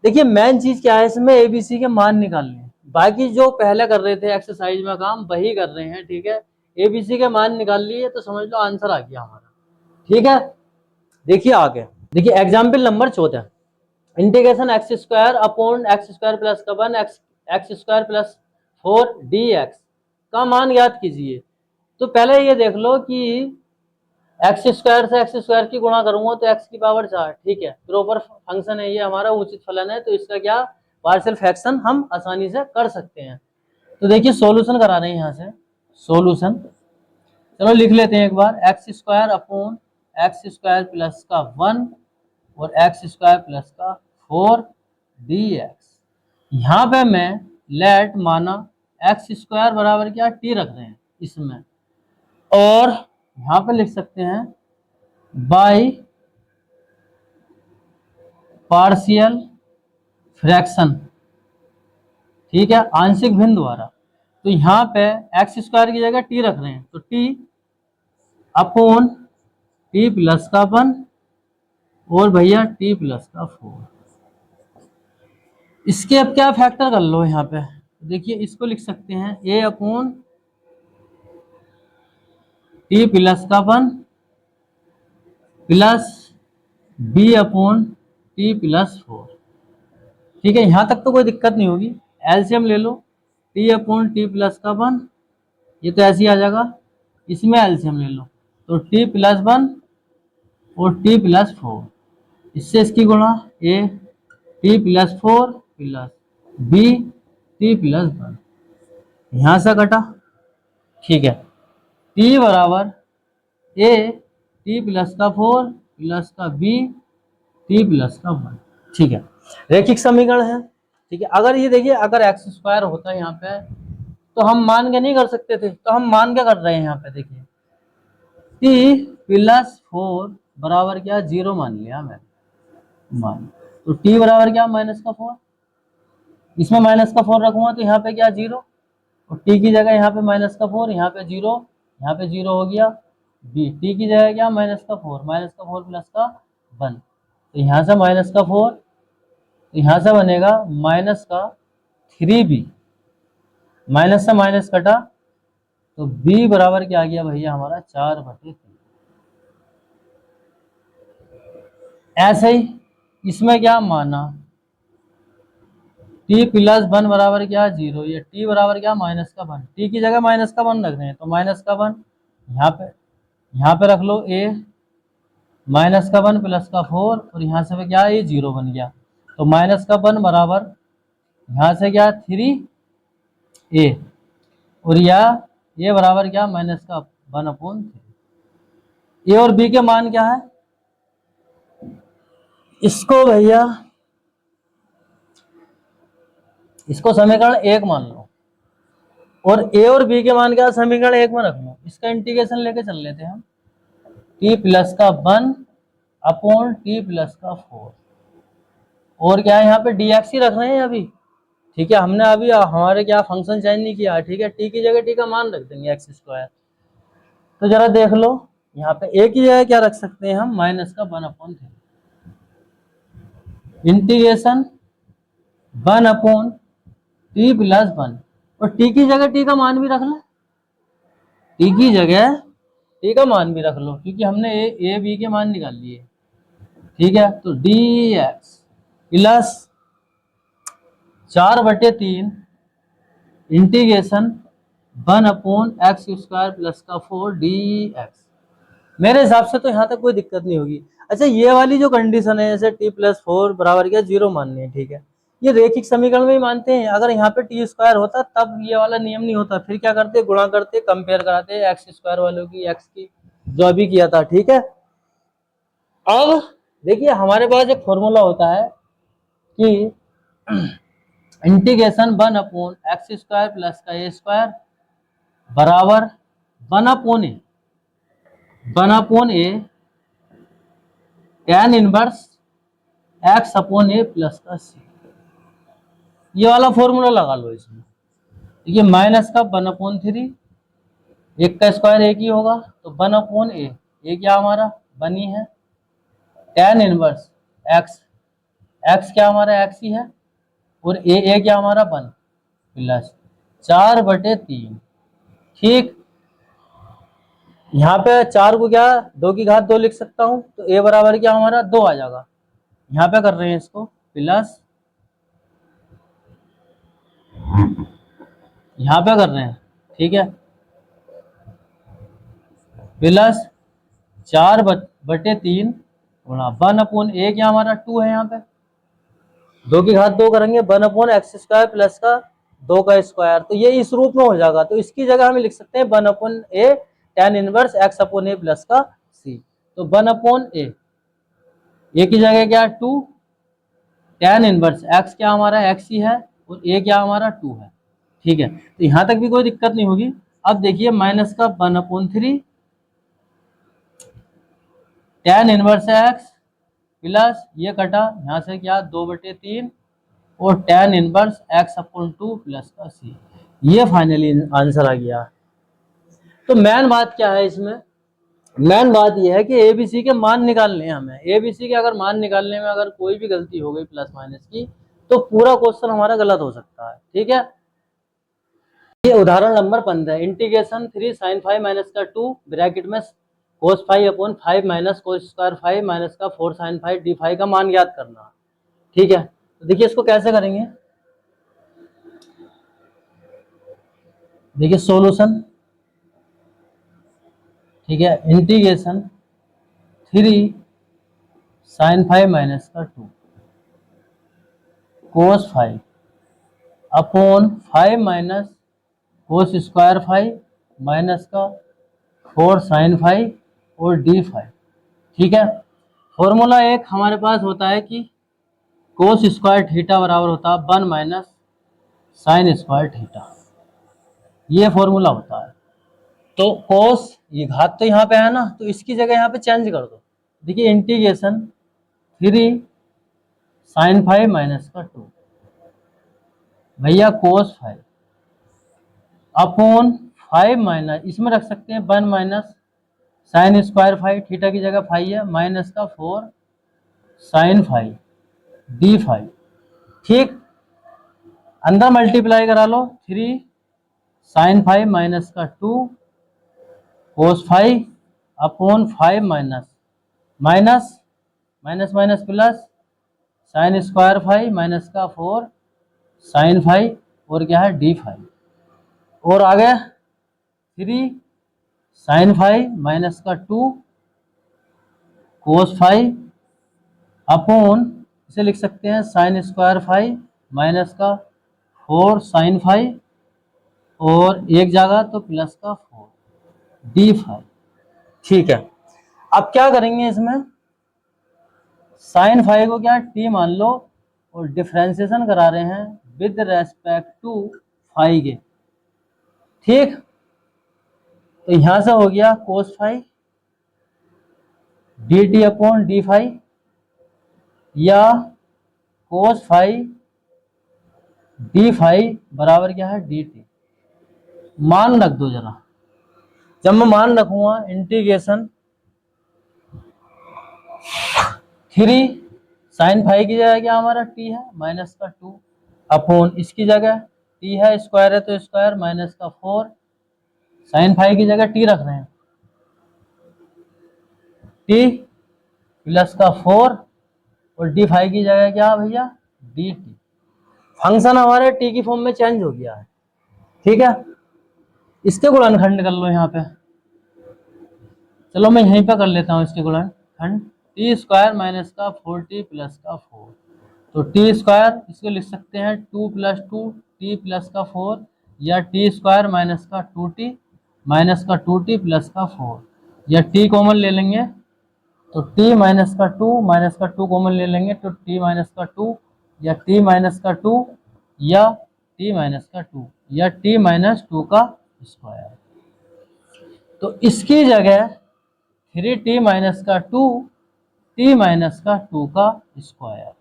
A: देखिए मेन चीज क्या है इसमें, एबीसी के मान निकालने हैं, बाकी जो पहले कर रहे थे एक्सरसाइज में काम वही कर रहे हैं, ठीक है, एबीसी के मान निकाल लिए तो समझ लो आंसर आ गया हमारा, ठीक है। देखिए आगे, देखिए example number 14, integration x² upon x² plus का 1 x² प्लस 4 dx का मान ज्ञात कीजिए। तो पहले ये देख लो कि x² से x² की गुणा करूंगा तो x की पावर 4, ठीक है, प्रॉपर फंक्शन है ये हमारा, उचित फलन है, तो इसका क्या पार्शियल फ्रैक्शन हम आसानी से कर सकते हैं। तो देखिए सॉल्यूशन करा रहे हैं यहाँ से, सॉल्यूशन चलो लिख लेते हैं एक बार, x² अपॉन x² प्लस का 1 और x² प्लस का 4 dx। यहाँ पे मैं लेट माना x² बराबर क्या t रख रहे हैं इसमें, और यहाँ पे लिख सकते हैं बाई पार्शियल फ्रैक्शन, ठीक है, आंशिक भिन्न द्वारा। तो यहाँ पे x² की जगह t रख रहे हैं तो t अपॉन t प्लस का 1 और भैया t प्लस का 4। इसके अब क्या फैक्टर कर लो यहाँ पे, देखिए इसको लिख सकते हैं a अपॉन t प्लस का 1 plus b upon t plus 4, ठीक है, यहां तक तो कोई दिक्कत नहीं होगी। एलसीएम ले लो, t अपॉन t प्लस का 1 ये तो ऐसे ही आ जाएगा, इसमें एलसीएम ले लो तो t प्लस 1 और t प्लस 4, इससे इसकी गुणा a t plus 4 plus b t plus 1, यहां से कटा, ठीक है, t बराबर a t प्लस का 4 प्लस का b t प्लस का 1, ठीक है, रैखिक समीकरण है, ठीक है। अगर ये देखिए अगर x² होता है यहाँ पे तो हम मान के नहीं कर सकते थे, तो हम मान क्या कर रहे हैं यहाँ पे, देखिए t प्लस 4 बराबर क्या 0 मान लिया मैंने, मान तो t बराबर क्या माइनस का 4, इसमें माइनस का 4 रखूंगा तो यहाँ पे क्या 0, और t की जगह यहाँ पे माइनस का 4, यहाँ पे 0, यहाँ पे 0 हो गया, b t की जगह क्या माइनस का 4 प्लस का 1, तो यहाँ से माइनस का 4, तो यहाँ से बनेगा माइनस का 3b, माइनस से माइनस कटा तो b बराबर क्या आ गया भैया हमारा 4/3। ऐसे ही इसमें क्या माना t प्लस 1 बराबर क्या 0, ये t बराबर क्या माइनस का 1, t की जगह माइनस का 1 रख रहे हैं तो माइनस का 1, यहाँ पे रख लो a माइनस का 1 प्लस का 4, और यहाँ से क्या ये 0 बन गया, तो माइनस का 1 बराबर यहाँ से क्या 3a, और यह ये बराबर क्या माइनस का 1/3। ए और बी के मान क्या है, इसको भैया इसको समीकरण 1 मान लो, और ए और बी के मान क्या है, समीकरण 1 में रख लो। इसका इंटीग्रेशन लेके चल लेते हैं हम, टी प्लस का 1 अपॉन टी प्लस का 4, और क्या है यहाँ पे dx ही रख रहे हैं अभी, ठीक है। हमने अभी हमारे क्या फंक्शन चेंज नहीं किया, ठीक है। टी की जगह टी का मान रख देंगे एक्स स्क्वायर। तो जरा देख लो, यहाँ पे ए की जगह क्या रख सकते हैं हम, माइनस का 1/3, इंटीग्रेशन 1/टी प्लस 1, और टी की जगह टी का मान भी रख लो, टी की जगह टी का मान भी रख लो, क्योंकि हमने ए बी के मान निकाल लिए, ठीक है। तो D x plus 4/3 integration 1/x² plus का 4 dx। मेरे हिसाब से तो यहाँ तक कोई दिक्कत नहीं होगी। अच्छा, ये वाली जो कंडीशन है, जैसे t प्लस 4 बराबर क्या 0 माननी है, ठीक है, ये रेखिक समीकरण में ही मानते हैं। अगर यहाँ पे t² होता तब ये वाला नियम नहीं होता, फिर क्या करते, गुणा करते, कंपेयर कराते x² वालों की x की, जो अभी किया था, ठीक है। अब देखिए हमारे पास एक फॉर्मूला होता है कि इंटीग्रेशन 1/x² प्लस का a² बराबर 1/a tan inverse x/a plus का c। ये वाला फॉर्मूला लगा लो इसमें। ये माइनस का 1/3, एक का स्क्वायर एक ही होगा, तो 1/a, ये क्या हमारा 1 ही है, tan इनवर्स x क्या हमारा x ही है, और ए क्या हमारा 1 प्लस 4/3, ठीक। यहाँ पे 4 को क्या 2 की घात 2 लिख सकता हूँ, तो a बराबर क्या हमारा 2 आ जाएगा। यहाँ पे कर रहे हैं इसको प्लस, यहाँ पे कर रहे हैं, ठीक है, प्लस 4/3 गुणा 1/a क्या हमारा 2 है, यहाँ पे 2 की घात 2 करेंगे 1/x² प्लस का 2 का स्क्वायर, तो ये इस रूप में हो जाएगा। तो इसकी जगह हम लिख सकते हैं 1/a tan inverse x/a plus का c। तो 1/a, ए की जगह क्या 2, tan इनवर्स x क्या हमारा x ही है, और a क्या हमारा 2 है, ठीक है। तो यहाँ तक भी कोई दिक्कत नहीं होगी। अब देखिए माइनस का 1/3 tan इनवर्स x प्लस ये कटा यहाँ से क्या 2/3 और tan इनवर्स x/2 प्लस का c। ये फाइनली आंसर आ गया। तो मेन बात क्या है इसमें, मेन बात यह है कि एबीसी के मान निकालने हैं हमें। एबीसी के अगर मान निकालने में अगर कोई भी गलती हो गई प्लस माइनस की, तो पूरा क्वेश्चन हमारा गलत हो सकता है, ठीक है। ये उदाहरण नंबर 15, इंटीग्रेशन 3 sin 5 माइनस का 2 ब्रैकेट में cos 5/5 minus cos square 5 minus का 4 sin 5 d5 का मान ज्ञात करना, ठीक है। तो देखिए इसको कैसे करेंगे, देखिए सॉल्यूशन, ठीक है, इंटीग्रेशन 3 sin 5 माइनस का 2 cos 5 upon 5 minus cos square 5 minus का 4 sin 5 और d5, ठीक है। फॉर्मूला एक हमारे पास होता है कि cos स्क्वायर थीटा बराबर होता है 1 माइनस साइन स्क्वायर थीटा, ये फॉर्मूला होता है। तो cos, ये घात तो यहाँ पे है ना, तो इसकी जगह यहाँ पे चेंज कर दो। देखिए इंटीग्रेशन 3 sin 5 माइनस का 2 भैया cos 5 अपॉन 5 माइनस, इसमें रख सकते हैं 1 माइनस साइन स्क्वायर 5, थीटा की जगह 5 है, माइनस का 4 साइन 5 d5, ठीक। अंदर मल्टीप्लाई करा लो, 3 साइन 5 माइनस का 2 cos 5 upon 5 minus minus minus minus plus sine square 5 minus का 4 साइन 5 और क्या है d5, और आगे 3 साइन 5 माइनस का 2 cos 5 अपॉन, इसे लिख सकते हैं साइन स्क्वायर 5 माइनस का 4 साइन 5 और एक जगह तो प्लस का 4 d5, ठीक है। अब क्या करेंगे इसमें, साइन फाई को क्या टी मान लो और डिफ्रेंसिएशन करा रहे हैं विद रेस्पेक्ट टू फाई के, ठीक। तो यहां से हो गया cos phi D T upon D phi, या कोस फाई डी फाई बराबर क्या है डी टी। मान रख दो जरा, जब मैं मान रखूंगा इंटीग्रेशन 3 साइन फाई की जगह क्या हमारा टी है माइनस का 2 अपॉन इसकी जगह टी है स्क्वायर है तो स्क्वायर माइनस का 4, साइन फाई की जगह टी रख रहे हैं, टी प्लस का 4 और डी फाई की जगह क्या भैया डी टी। फंक्शन हमारे टी की फॉर्म में चेंज हो गया है, ठीक है। इसके गुणनखंड कर लो यहाँ पे, चलो मैं यहीं पे कर लेता हूँ इसके गुणनखंड, टी स्क्वायर माइनस का 4t प्लस का 4, तो टी स्क्वायर इसको लिख सकते हैं 2 प्लस 2 टी प्लस का 4, या टी स्क्वायर माइनस का 2t माइनस का 2t प्लस का 4, या टी कॉमन ले लेंगे तो t माइनस का 2 माइनस का 2 कॉमन ले लेंगे तो t माइनस का 2, या t माइनस का 2, या t माइनस का 2, या t माइनस 2 का स्क्वायर। तो इसकी जगह 3t माइनस का 2 t माइनस का 2 का स्क्वायर,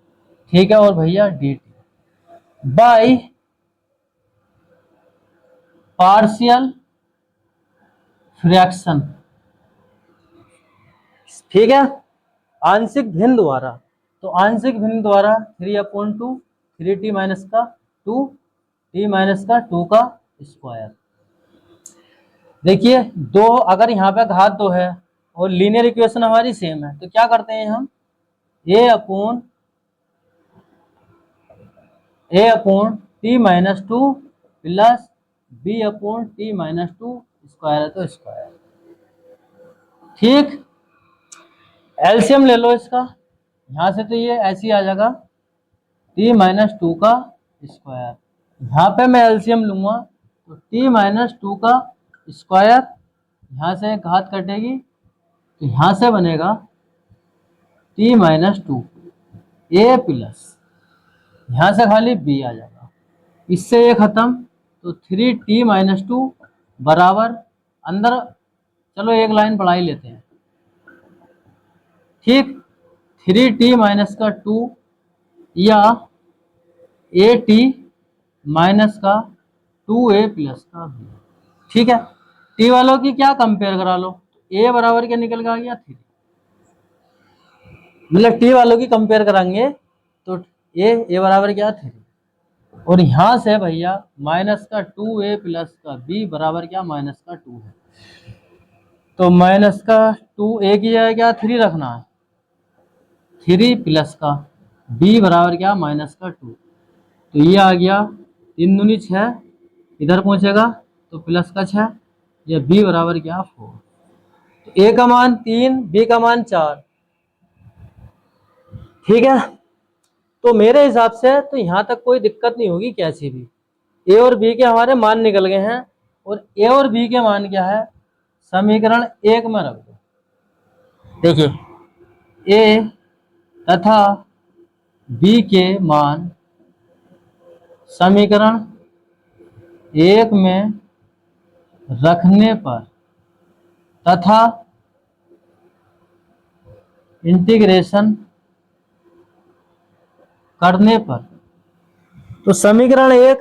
A: ठीक है। और भैया D T by partial fraction, ठीक है, आंशिक भिन्न द्वारा। तो आंशिक भिन्न द्वारा 3/2 3t माइनस का 2 t माइनस का 2 का स्क्वायर। देखिए दो, अगर यहाँ पे घात 2 है और लीनियर इक्वेशन हमारी सेम है तो क्या करते हैं हम, a upon T minus 2 plus b upon T minus 2 square है तो स्क्वायर, ठीक। एलसीएम ले लो इसका, यहां से तो ये ऐसे ही आ जाएगा t माइनस 2 का स्क्वायर, यहाँ पे मैं एलसीएम लूंगा तो t माइनस 2 का स्क्वायर, यहाँ से घात कटेगी तो यहाँ से बनेगा t माइनस 2 a प्लस यहाँ से खाली b आ जाएगा, इससे ये खत्म, तो 3t माइनस 2 बराबर अंदर, चलो एक लाइन बढ़ा ही लेते हैं, ठीक। 3t माइनस का 2 या at माइनस का 2a प्लस का b, ठीक है। t वालों की क्या कंपेयर करा लो, a बराबर क्या निकल आ गया 3, मतलब t वालों की कंपेयर कराएंगे तो a बराबर क्या 3, और यहां से भैया माइनस का 2a प्लस का b बराबर क्या माइनस का 2 है, तो माइनस का 2a की जगह क्या 3 रखना है, 3 प्लस का b बराबर क्या माइनस का 2, तो ये आ गया 3 दूनी 6, इधर पहुंचेगा तो प्लस का 6, या b बराबर क्या 4, तो a का मान 3 b का मान 4, ठीक है। तो मेरे हिसाब से तो यहां तक कोई दिक्कत नहीं होगी कैसी भी, ए और बी के हमारे मान निकल गए हैं, और ए और बी के मान क्या है समीकरण 1 में रख दो। देखिए ए तथा बी के मान समीकरण 1 में रखने पर तथा इंटीग्रेशन करने पर, तो समीकरण 1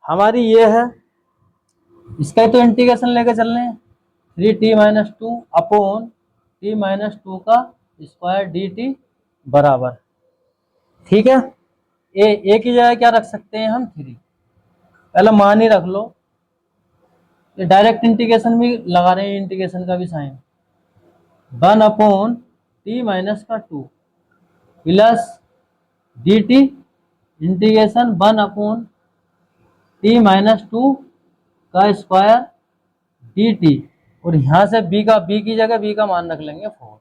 A: हमारी ये है, इसका तो इंटीग्रेशन लेके चल रहे हैं 3t minus 2 upon t minus 2 का स्क्वायर डी टी बराबर, ठीक है। ए की जगह क्या रख सकते हैं हम 3, पहले मान ही रख लो, ये डायरेक्ट इंटीग्रेशन भी लगा रहे हैं, इंटीग्रेशन का भी साइन 1 अपॉन टी माइनस का 2 plus D T integration 1 upon T minus 2 का स्क्वायर डी टी, और यहाँ से b की जगह b का मान रख लेंगे 4,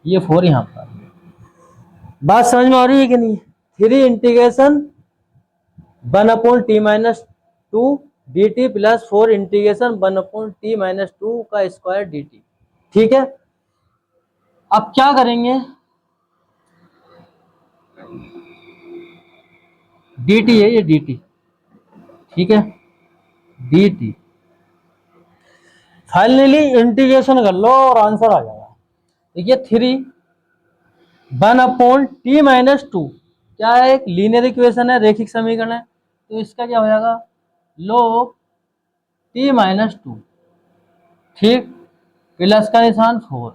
A: ये 4 यहाँ पर। बात समझ में आ रही है कि नहीं, 3 integration 1 upon T minus 2 D T plus 4 integration 1 upon T minus 2 का स्क्वायर डी टी, ठीक है। अब क्या करेंगे, dt है ये dt, ठीक है, dt फाइनली इंटीग्रेशन कर लो और आंसर आ जाएगा। देखिए 3 1/t-2 क्या है, एक लीनियर इक्वेशन है, रेखिक समीकरण है, तो इसका क्या हो जाएगा, log t-2, ठीक, प्लस का निशान 4।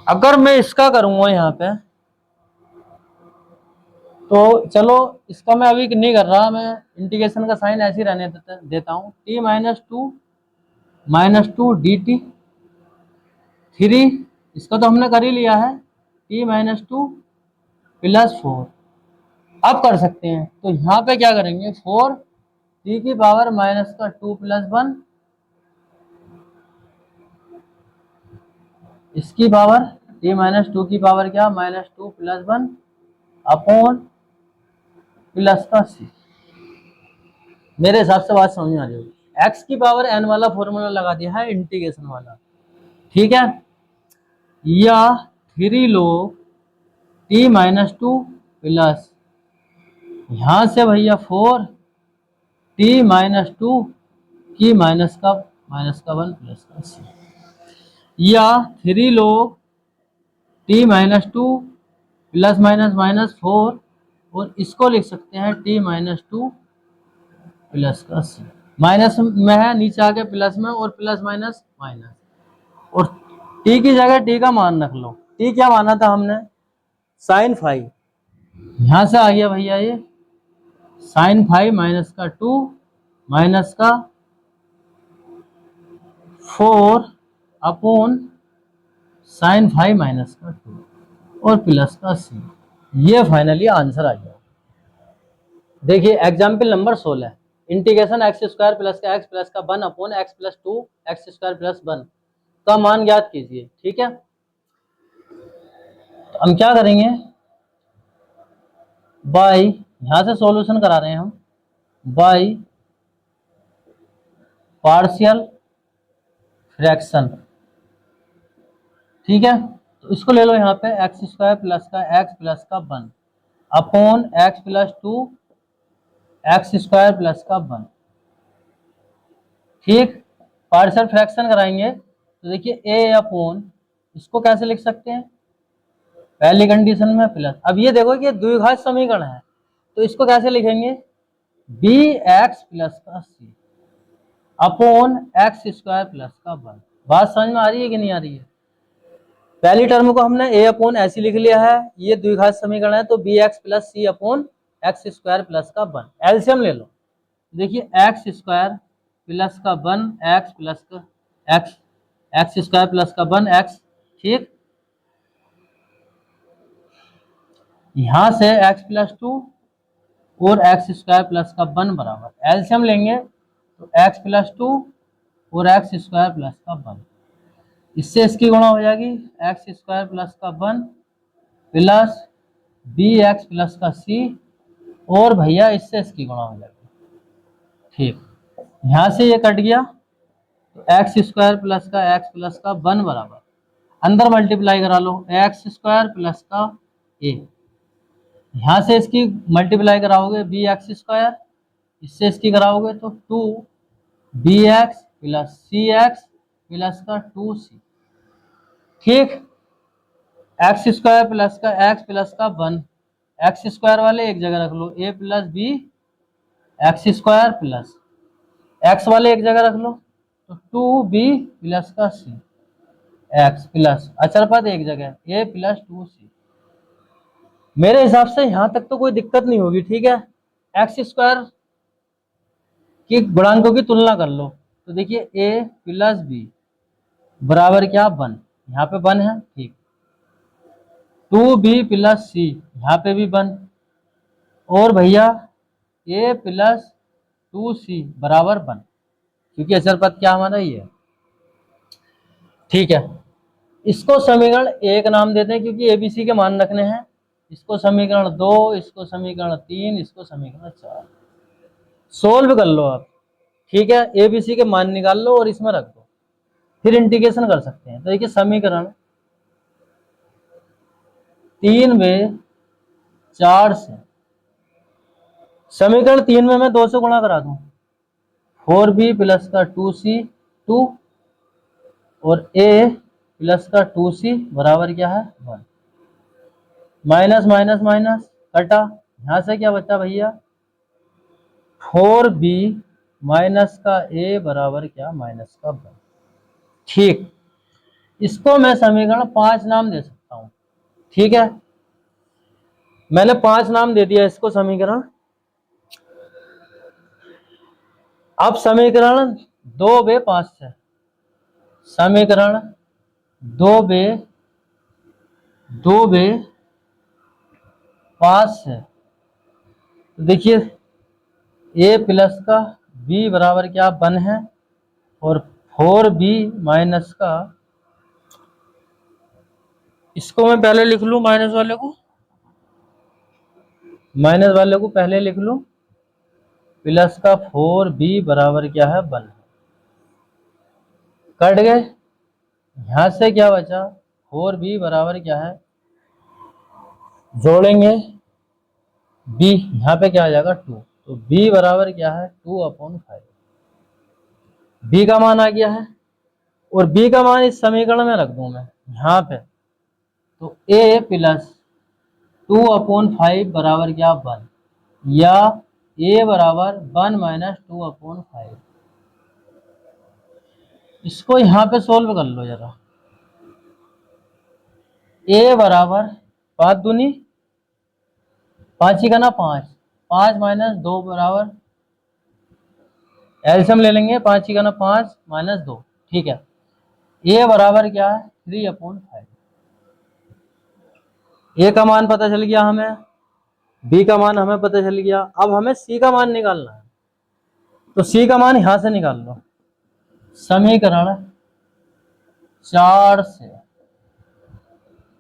A: अगर मैं इसका करूंगा यहाँ पे, तो चलो इसका मैं अभी नहीं कर रहा, मैं इंटीग्रेशन का साइन ऐसे ही रहने देता हूँ, t-2 dt, 3 इसका तो हमने कर ही लिया है, t-2 + 4। अब कर सकते हैं, तो यहाँ पे क्या करेंगे, 4 t की पावर -2 + 1, इसकी पावर t-2 की पावर क्या, -2 + 1 अपॉन प्लस का c। मेरे हिसाब से बात समझ में आ जाएगी। x की पावर n वाला फॉर्मूला लगा दिया है इंटीग्रेशन वाला, ठीक है, या 3 log t-2 प्लस यहां से भैया 4 t-2 की -1 प्लस का c, या 3 log t-2 ±-4, और इसको लिख सकते हैं t-2 प्लस का c। माइनस में है, नीचे आके प्लस में, और प्लस माइनस माइनस, और t की जगह t का मान रख लो। t क्या माना था हमने, sin 5, यहां से आ गया भैया ये sin 5 -2 माइनस का 4 अपॉन sin 5 -2 और प्लस का c। ये फाइनली आंसर आ गया। देखिए example number 16, integration x² plus का x प्लस का 1 अपॉन x + 2 x² + 1 का मान ज्ञात कीजिए, ठीक है। तो हम क्या करेंगे, बाई, यहां से सॉल्यूशन करा रहे हैं हम, बाई पार्शियल फ्रैक्शन, ठीक है। तो इसको ले लो यहाँ पे x² प्लस का x प्लस का 1 अपॉन x + 2 x² प्लस का 1, ठीक। पार्शियल फ्रैक्शन कराएंगे तो देखिए a अपॉन, इसको कैसे लिख सकते हैं, पहली कंडीशन में प्लस, अब ये देखो कि द्विघात समीकरण है, तो इसको कैसे लिखेंगे, bx प्लस का c अपॉन x² प्लस का 1। बात समझ में आ रही है कि नहीं आ रही है। पहली टर्म को हमने a अपॉन ऐसी लिख लिया है, ये द्विघात समीकरण है, तो bx plus c upon x² plus का 1। एलसीएम ले लो, देखिए x² प्लस का 1 x प्लस का x² प्लस का 1 x, ठीक। यहां से x + 2 और x² प्लस का 1 बराबर, एलसीएम लेंगे तो x + 2 और x² प्लस का 1, इससे इसकी गुणा हो जाएगी x² प्लस का 1 प्लस bx प्लस का c, और भैया इससे इसकी गुणा हो जाएगी, ठीक। यहां से ये कट गया, तो x² प्लस का x प्लस का 1 बराबर, अंदर मल्टीप्लाई करा लो x² प्लस का a, यहां से इसकी मल्टीप्लाई कराओगे bx², इससे इसकी कराओगे तो 2bx प्लस cx प्लस का 2c, ठीक। x² प्लस का x प्लस का 1, x² वाले एक जगह रख लो, a plus b x² plus x वाले एक जगह रख लो, तो 2b प्लस का c x प्लस अचर पद एक जगह a प्लस 2c। मेरे हिसाब से यहां तक तो कोई दिक्कत नहीं होगी, ठीक है। x² की गुणांकों की तुलना कर लो, तो देखिए a प्लस b बराबर क्या 1, यहाँ पे 1 है, ठीक। 2b प्लस c यहाँ पे भी 1, और भैया a प्लस 2c बराबर 1, क्योंकि अचर पद क्या हमारा ये है, ठीक है। इसको समीकरण 1 नाम देते हैं क्योंकि एबीसी के मान रखने हैं, इसको समीकरण 2, इसको समीकरण 3, इसको समीकरण 4। सोल्व कर लो आप, ठीक है, एबीसी के मान निकाल लो और इसमें रख दो, फिर इंटीग्रेशन कर सकते हैं। तो देखिए समीकरण 3/4 से, समीकरण 3 में मैं 2 से गुणा करा दूं, 4b प्लस का 2c 2 और a प्लस का 2c बराबर क्या है 1, माइनस माइनस माइनस कटा, यहां से क्या बचा भैया 4b माइनस का a बराबर क्या माइनस का 1। ठीक, इसको मैं समीकरण 5 नाम दे सकता हूं। ठीक है, मैंने 5 नाम दे दिया इसको समीकरण। अब समीकरण 2/5 से, समीकरण 2/5 से, तो देखिए a प्लस का b बराबर क्या 1 है और 4b माइनस का, इसको मैं पहले लिख लूं, माइनस वाले को पहले लिख लूं, प्लस का 4b बराबर क्या है 1, कट गए, यहां से क्या बचा 4b बराबर क्या है, जोड़ेंगे b, यहां पे क्या आ जाएगा 2, तो b बराबर क्या है 2/5, b का मान आ गया है और b का मान इस समीकरण में रख दूं मैं यहां पे, तो a प्लस 2/5 बराबर क्या 1, या a बराबर 1 माइनस 2/5। इसको यहां पे सोल्व कर लो जरा, a बराबर 5 दूनी 5 ही का ना 5, 5 माइनस 2 बराबर, एलसीएम ले लेंगे, 5 ही का ना 5 माइनस 2। ठीक है, a बराबर क्या है 3/5, a का मान पता चल गया हमें, b का मान हमें पता चल गया। अब हमें c का मान निकालना है, तो c का मान यहां से निकाल लो, समीकरण 4 से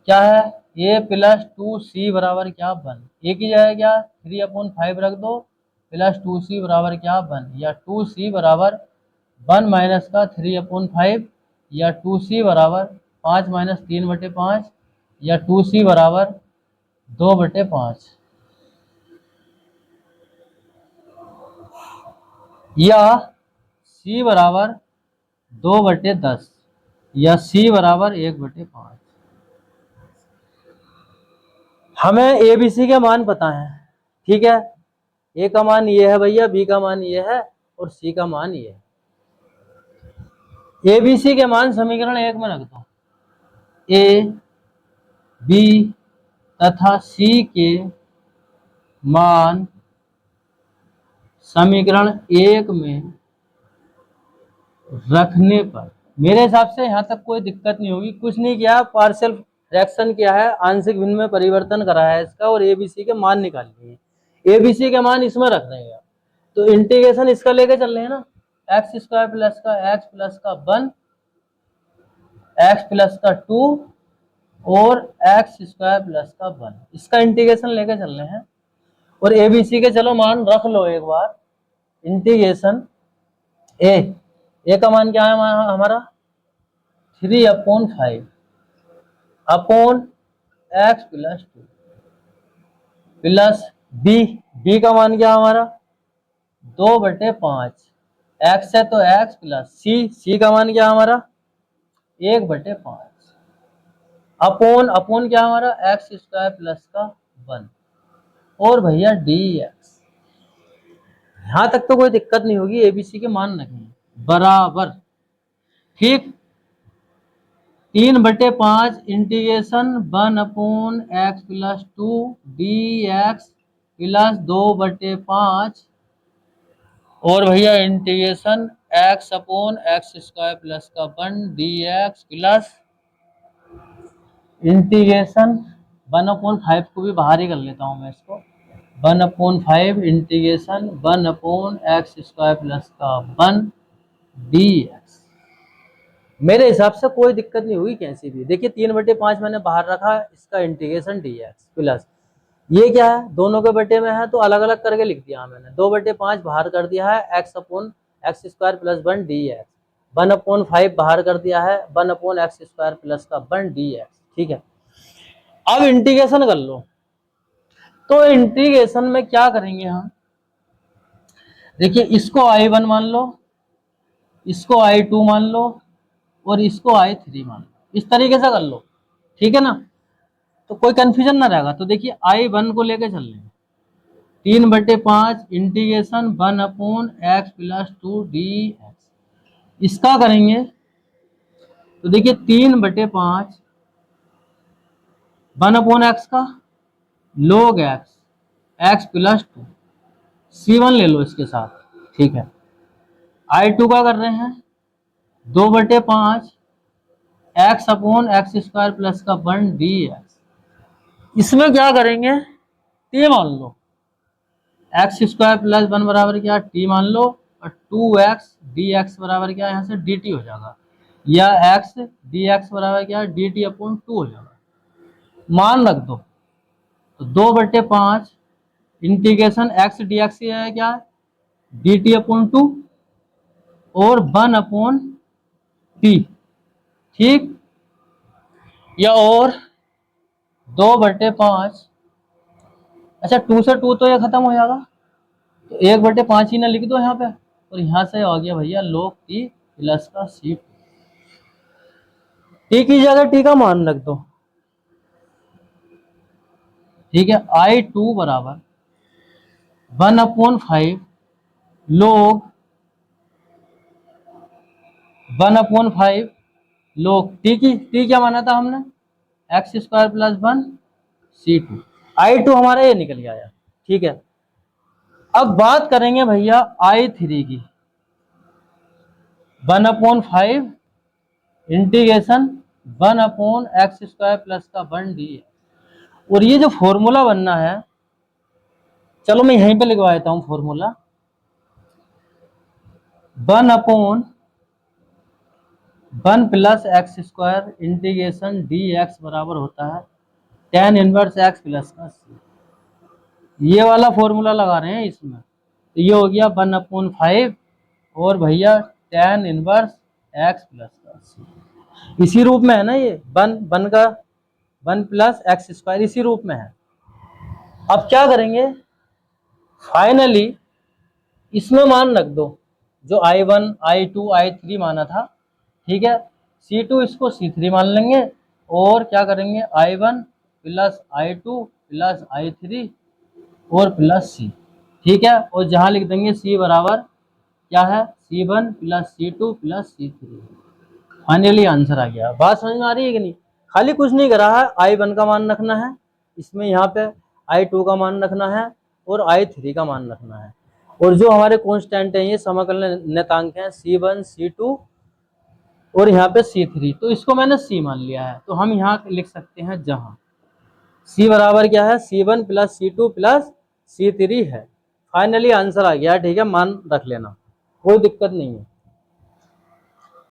A: क्या है a प्लस 2c बराबर क्या 1, a की जगह क्या 3/5 रख दो, प्लस 2c बराबर क्या 1, या 2c बराबर 1 माइनस का 3/5, या 2c बराबर 5 माइनस 3/5, या 2c बराबर 2/5, या c बराबर 2/10, या c बराबर 1/5। हमें ए बी सी के मान पता है। ठीक है, ए का मान ये है भैया, बी का मान ये है और सी का मान ये है। ए बी सी के मान समीकरण 1 में रख दो, ए बी तथा सी के मान समीकरण 1 में रखने पर मेरे हिसाब से यहां तक कोई दिक्कत नहीं होगी। कुछ नहीं किया, पार्शियल फ्रैक्शन किया है, आंशिक भिन्न में परिवर्तन करा है इसका और एबीसी के मान निकाल लिए। एबीसी के मान इसमें रख देंगे, तो इंटीग्रेशन इसका लेके चल रहे हैं ना, एक्स स्क्वायर प्लस का एक्स प्लस का 1, एक्स प्लस का 2 और एक्स स्क्वायर प्लस का 1, इसका इंटीग्रेशन लेके चल रहे हैं। और एबीसी के चलो मान रख लो एक बार, इंटीग्रेशन ए का मान क्या है हमारा 3/5 upon X plus 2 plus B का मान क्या हमारा 2/5, एक्स है तो एक्स प्लस सी का मान क्या हमारा 1/5 अपॉन क्या हमारा एक्स स्क्वायर प्लस का 1 और भैया डी एक्स। यहां तक तो कोई दिक्कत नहीं होगी, एबीसी के मान रखेंगे बराबर। ठीक, 3/5 integration 1/x plus 2 dx plus 2/5 और भैया integration x upon x square plus का 1 dx प्लस इंटीग्रेशन 1/5 को भी बाहर ही कर लेता हूं मैं इसको, 1/5 इंटीग्रेशन 1/x स्क्वायर प्लस का 1 dx। मेरे हिसाब से कोई दिक्कत नहीं हुई कैसी भी। देखिए 3/5 मैंने बाहर रखा, इसका इंटीग्रेशन dx प्लस ये क्या है दोनों के बटे में है तो अलग अलग करके लिख दिया मैंने, 2/5 बाहर कर दिया है x upon x square plus 1 dx, 1/5 बाहर कर दिया है 1/x स्क्वायर प्लस का 1 dx। ठीक है, अब इंटीग्रेशन कर लो। तो इंटीग्रेशन में क्या करेंगे हम, देखिए इसको I1 मान लो, इसको I2 मान लो, और इसको I3 मान लो, इस तरीके से कर लो, ठीक है ना, तो कोई कंफ्यूजन ना रहेगा। तो देखिए I1 को लेके चल लेंगे, 3/5 इंटीग्रेशन 1/x+2 dx, इसका करेंगे तो देखिए 3/5 1/x का log x+2, C1 ले लो इसके साथ, ठीक है। I2 का कर रहे हैं 2/5 x/(x²+1) dx, इसमें क्या करेंगे, t मान लो, x² + 1 बराबर क्या, t मान लो, और 2x dx बराबर क्या, यहाँ से dt हो जाएगा, या x dx बराबर क्या, dt/2 हो जाएगा, मान रख दो। तो 2/5 इंटीग्रेशन x dx है क्या, dt/2 और 1/t, ठीक, या और 2/5, अच्छा 2 से 2 तो ये खत्म हो जाएगा, तो 1/5 ही ना लिख दो यहाँ पे, और यहाँ से आ गया भैया log t प्लस का c2, t की जगह t का मान रख दो, ठीक है। I2 बराबर 1/5 log 1/5 log t क्या माना था हमने, x² + 1 c2, I2 हमारा ये निकल गया यार, ठीक है। अब बात करेंगे भैया I3 की, 1/5 इंटीग्रेशन 1/x²+1 dx, और ये जो फॉर्मूला बनना है, चलो मैं यहीं पे लिखवा देता हूं फॉर्मूला, 1/1 + x² इंटीग्रेशन dx बराबर होता है tan इनवर्स x प्लस का c, ये वाला फॉर्मूला लगा रहे हैं इसमें, तो ये हो गया 1/5 और भैया tan इनवर्स x प्लस का c, इसी रूप में है ना ये, 1 का 1 + x² इसी रूप में है। अब क्या करेंगे, फाइनली इसमें मान रख दो जो I1 I2 I3 माना था, ठीक है, C2 इसको C3 मान लेंगे, और क्या करेंगे I1 + I2 + I3 और प्लस C, ठीक है, और जहां लिख देंगे C बराबर क्या है, C1 + C2 + C3, finally answer आ गया। बात समझ में आ रही है कि नहीं, खाली कुछ नहीं करा है, I1 का मान रखना है इसमें, यहाँ पे I2 का मान रखना है और I3 का मान रखना है, और जो हमारे कांस्टेंट हैं ये समाकलन नियतांक हैं C1 C2 और यहाँ पे C3, तो इसको मैंने C मान लिया है, तो हम यहाँ लिख सकते हैं जहां C बराबर क्या है, C1 + C2 + C3 है। फाइनली आंसर आ गया, ठीक है, मान रख लेना, कोई दिक्कत नहीं है।